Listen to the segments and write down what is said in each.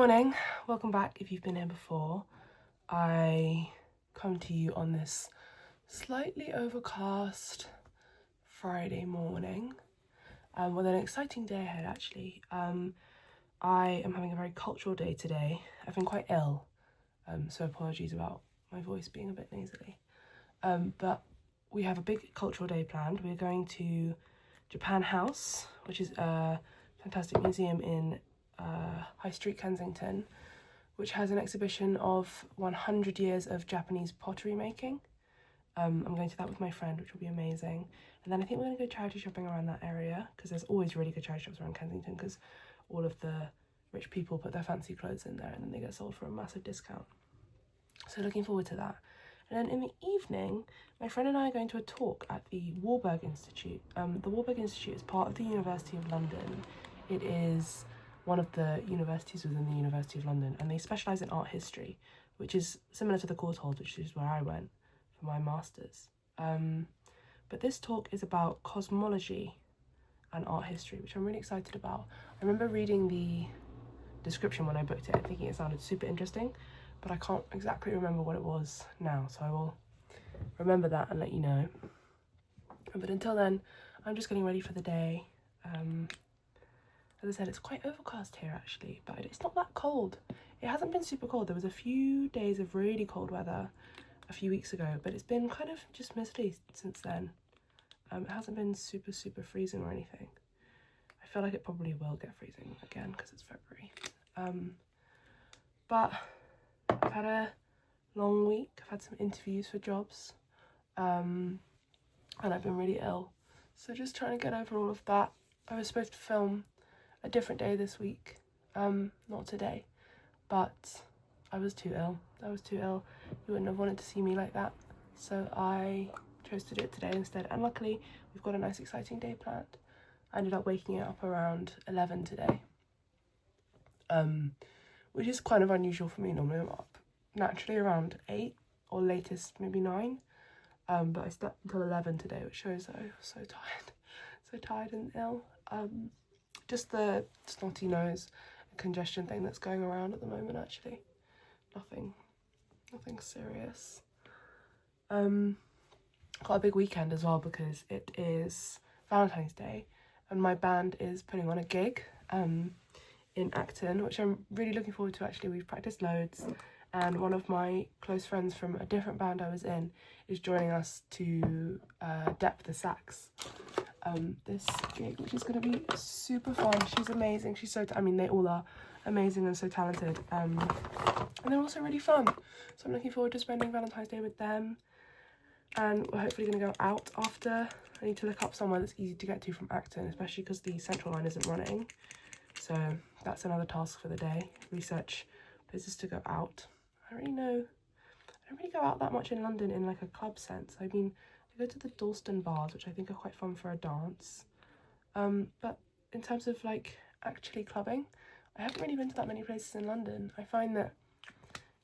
morning, welcome back if you've been here before. I come to you on this slightly overcast Friday morning with an exciting day ahead actually. I am having a very cultural day today. I've been quite ill, so apologies about my voice being a bit nasally. But we have a big cultural day planned. We're going to Japan House, which is a fantastic museum in High Street, Kensington, which has an exhibition of 100 years of Japanese pottery making. I'm going to that with my friend, which will be amazing. And then I think we're going to go charity shopping around that area, because there's always really good charity shops around Kensington, because all of the rich people put their fancy clothes in there and then they get sold for a massive discount. So looking forward to that. And then in the evening, my friend and I are going to a talk at the Warburg Institute. The Warburg Institute is part of the University of London. It is one of the universities within the University of London, and they specialise in art history, which is similar to the Courtaulds, which is where I went for my master's. But this talk is about cosmology and art history, which I'm really excited about. I remember reading the description when I booked it, thinking it sounded super interesting, but I can't exactly remember what it was now, so I will remember that and let you know. But until then, I'm just getting ready for the day. As I said, it's quite overcast here actually, but it's not that cold. It hasn't been super cold. There was a few days of really cold weather a few weeks ago, but it's been kind of just misty since then. It hasn't been super freezing or anything. I feel like it probably will get freezing again because it's February. But I've had a long week. I've had some interviews for jobs, and I've been really ill. So just trying to get over all of that. I was supposed to film a different day this week, not today, but I was too ill. You wouldn't have wanted to see me like that, so I chose to do it today instead, and luckily we've got a nice exciting day planned. I ended up waking up around 11 today, which is kind of unusual for me. Normally I'm up naturally around 8 or latest maybe 9, but I slept until 11 today, which shows that I was so tired and ill. Just the snotty nose and congestion thing that's going around at the moment actually. Nothing serious. Got a big weekend as well because it is Valentine's Day and my band is putting on a gig in Acton, which I'm really looking forward to actually. We've practiced loads, and one of my close friends from a different band I was in is joining us to dep the sax. This gig, which is going to be super fun. She's amazing. She's so, they all are amazing and so talented. And they're also really fun. So I'm looking forward to spending Valentine's Day with them. And we're hopefully going to go out after. I need to look up somewhere that's easy to get to from Acton, especially because the Central line isn't running. So that's another task for the day. Research places to go out. I don't really go out that much in London in like a club sense. I go to the Dalston bars, which I think are quite fun for a dance. But in terms of like actually clubbing, I haven't really been to that many places in London. I find that,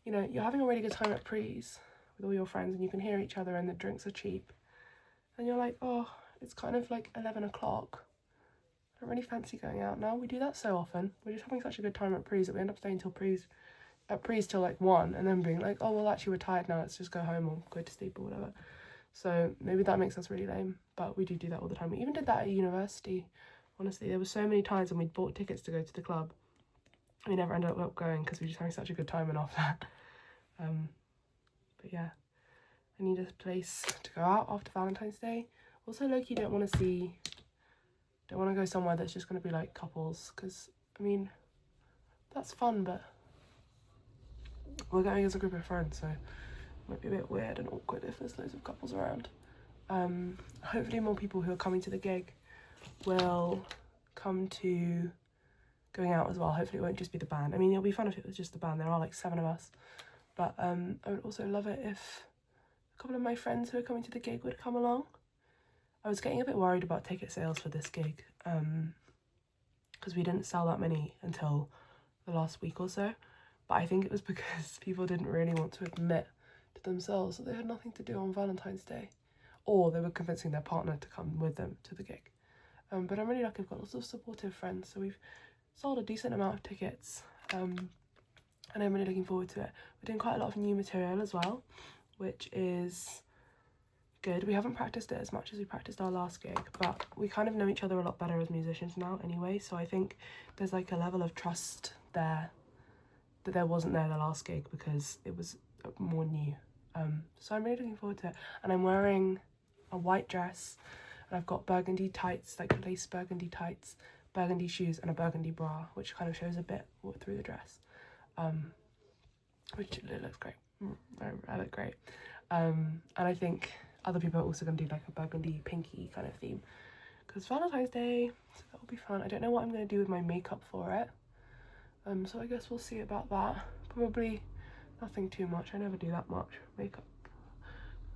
you're having a really good time at Prees with all your friends and you can hear each other and the drinks are cheap. And you're like, oh, it's kind of like 11 o'clock. I don't really fancy going out now. We do that so often. We're just having such a good time at Prees that we end up staying till at Prees till like 1 and then being like, oh, well, actually we're tired now. Let's just go home or go to sleep or whatever. So maybe that makes us really lame, but we do that all the time. We even did that at university, honestly. There were so many times when we'd bought tickets to go to the club. We never ended up going because we were just having such a good time and off that. But yeah, I need a place to go out after Valentine's Day. Also, low-key don't want to go somewhere that's just going to be like couples, because, that's fun, but we're going as a group of friends, so might be a bit weird and awkward if there's loads of couples around. Hopefully more people who are coming to the gig will come to going out as well. Hopefully it won't just be the band. It'll be fun if it was just the band. There are like 7 of us. But I would also love it if a couple of my friends who are coming to the gig would come along. I was getting a bit worried about ticket sales for this gig because we didn't sell that many until the last week or so. But I think it was because people didn't really want to admit to themselves that they had nothing to do on Valentine's Day, or they were convincing their partner to come with them to the gig. But I'm really lucky. I've got lots of supportive friends, so we've sold a decent amount of tickets. and I'm really looking forward to it. We're doing quite a lot of new material as well, which is good. We haven't practiced it as much as we practiced our last gig, but we kind of know each other a lot better as musicians now anyway, so I think there's like a level of trust there that there wasn't there the last gig because it was more new. So I'm really looking forward to it. And I'm wearing a white dress, and I've got burgundy tights, like lace burgundy tights, burgundy shoes, and a burgundy bra, which kind of shows a bit through the dress, which it looks great. I look great. And I think other people are also going to do like a burgundy pinky kind of theme because Valentine's Day, so that will be fun. I don't know what I'm going to do with my makeup for it, so I guess we'll see about that. Probably nothing too much. I never do that much makeup.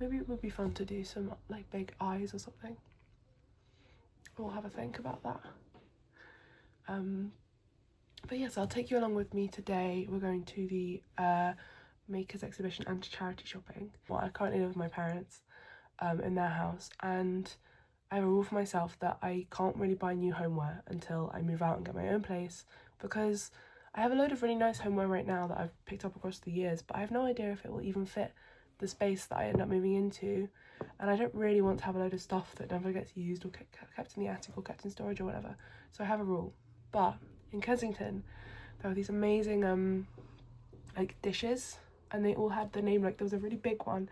Maybe it would be fun to do some like big eyes or something. We'll have a think about that. But yes, I'll take you along with me today. We're going to the makers exhibition and charity shopping. Well, I currently live with my parents in their house, and I have a rule for myself that I can't really buy new homeware until I move out and get my own place, because I have a load of really nice homeware right now that I've picked up across the years, but I have no idea if it will even fit the space that I end up moving into, and I don't really want to have a load of stuff that never gets used or kept in the attic or kept in storage or whatever. So I have a rule. But in Kensington there were these amazing like dishes, and they all had the name, like there was a really big one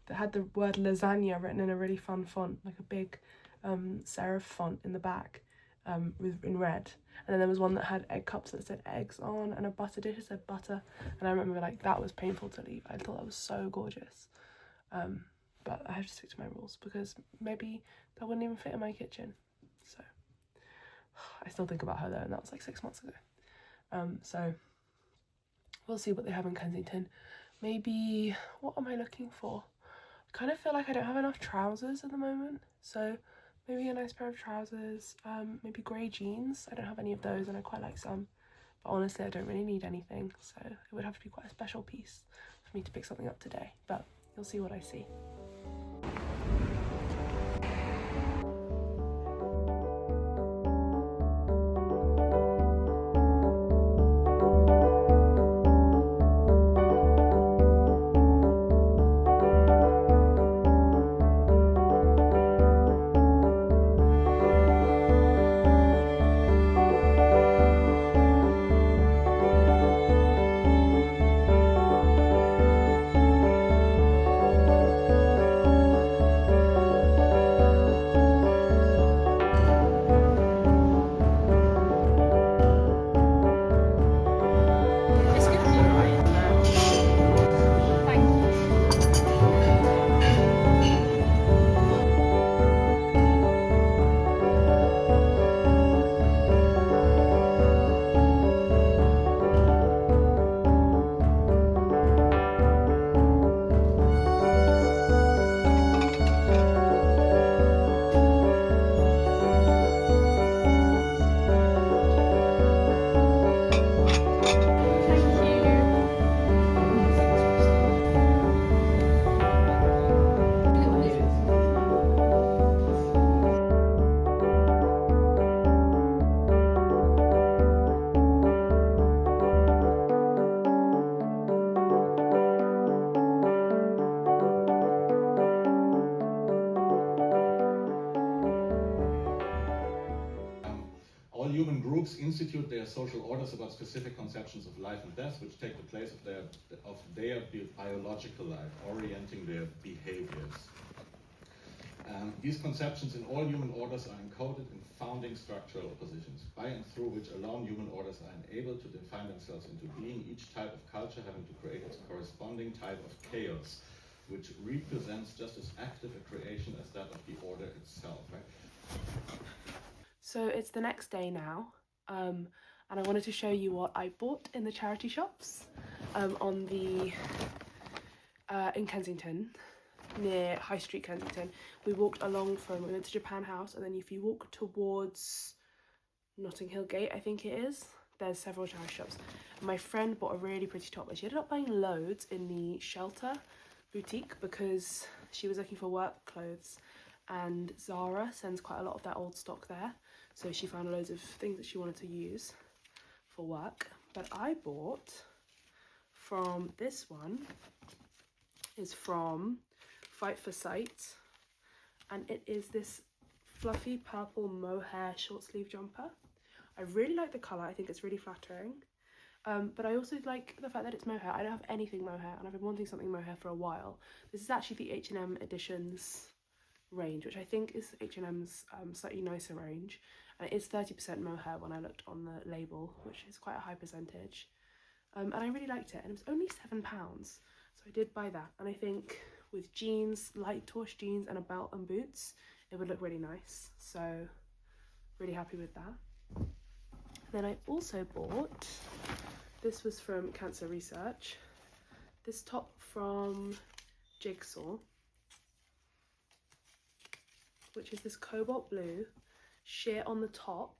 that had the word lasagna written in a really fun font, like a big serif font in the back, in red. And then there was one that had egg cups that said eggs on, and a butter dish that said butter. And I remember like that was painful to leave. I thought that was so gorgeous. But I have to stick to my rules because maybe that wouldn't even fit in my kitchen. So I still think about her though, and that was like 6 months ago. So we'll see what they have in Kensington. Maybe, what am I looking for? I kind of feel like I don't have enough trousers at the moment, so maybe a nice pair of trousers, maybe grey jeans. I don't have any of those and I quite like some, but honestly I don't really need anything, so it would have to be quite a special piece for me to pick something up today, but you'll see what I see. Institute their social orders about specific conceptions of life and death, which take the place of their biological life, orienting their behaviors. These conceptions in all human orders are encoded in founding structural oppositions, by and through which alone human orders are unable to define themselves into being, each type of culture having to create its corresponding type of chaos, which represents just as active a creation as that of the order itself. Right? So it's the next day now. And I wanted to show you what I bought in the charity shops in Kensington, near High Street Kensington. We went to Japan House, and then if you walk towards Notting Hill Gate, I think it is, there's several charity shops. My friend bought a really pretty top, but she ended up buying loads in the Shelter boutique because she was looking for work clothes, and Zara sends quite a lot of their old stock there. So she found loads of things that she wanted to use for work. But I bought from this one is from Fight for Sight, and it is this fluffy purple mohair short sleeve jumper. I really like the colour, I think it's really flattering. But I also like the fact that it's mohair. I don't have anything mohair, and I've been wanting something mohair for a while. This is actually the H&M Editions range, which I think is H&M's slightly nicer range. And it is 30% mohair when I looked on the label, which is quite a high percentage. And I really liked it, and it was only £7. So I did buy that. And I think with jeans, light torch jeans, and a belt and boots, it would look really nice. So really happy with that. Then I also bought, this was from Cancer Research, this top from Jigsaw, which is this cobalt blue, sheer on the top,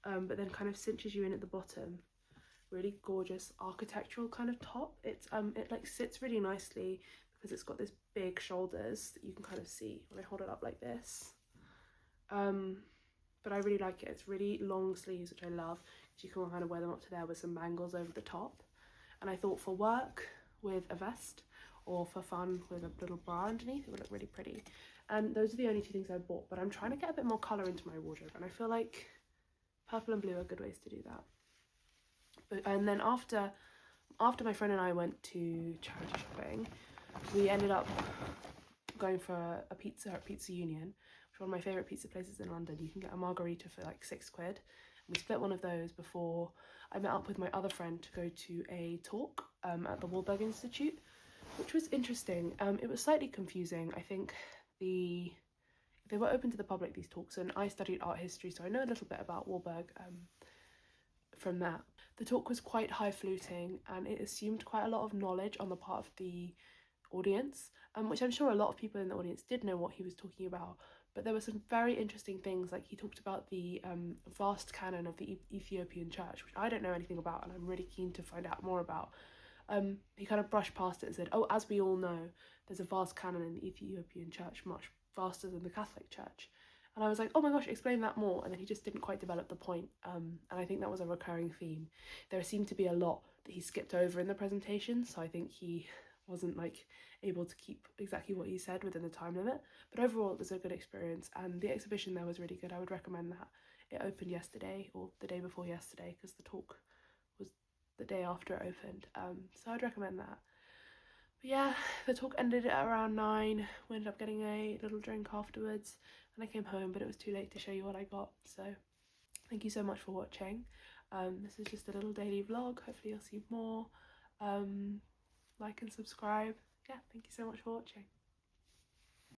but then kind of cinches you in at the bottom. Really gorgeous architectural kind of top. It like sits really nicely because it's got this big shoulders that you can kind of see when I hold it up like this. But I really like it. It's really long sleeves, which I love, because you can kind of wear them up to there with some bangles over the top. And I thought for work with a vest, or for fun with a little bra underneath, it would look really pretty. And those are the only two things I bought, but I'm trying to get a bit more colour into my wardrobe, and I feel like purple and blue are good ways to do that. And then after my friend and I went to charity shopping, we ended up going for a pizza at Pizza Union, which is one of my favourite pizza places in London. You can get a margarita for like £6. And we split one of those before I met up with my other friend to go to a talk at the Wahlberg Institute, which was interesting. It was slightly confusing. I think they were open to the public, these talks, and I studied art history, so I know a little bit about Wahlberg from that. The talk was quite highfalutin, and it assumed quite a lot of knowledge on the part of the audience, which I'm sure a lot of people in the audience did know what he was talking about, but there were some very interesting things. Like, he talked about the vast canon of the Ethiopian church, which I don't know anything about, and I'm really keen to find out more about. He kind of brushed past it and said, oh, as we all know, there's a vast canon in the Ethiopian church, much vaster than the Catholic church. And I was like, oh my gosh, explain that more. And then he just didn't quite develop the point. And I think that was a recurring theme. There seemed to be a lot that he skipped over in the presentation, so I think he wasn't like able to keep exactly what he said within the time limit. But overall, it was a good experience, and the exhibition there was really good. I would recommend that. It opened yesterday, or the day before yesterday, because the talk was the day after it opened. So I'd recommend that. But yeah, the talk ended at around 9. We ended up getting a little drink afterwards, and I came home, but it was too late to show you what I got. So thank you so much for watching. This is just a little daily vlog. Hopefully you'll see more. Like and subscribe. Yeah, thank you so much for watching.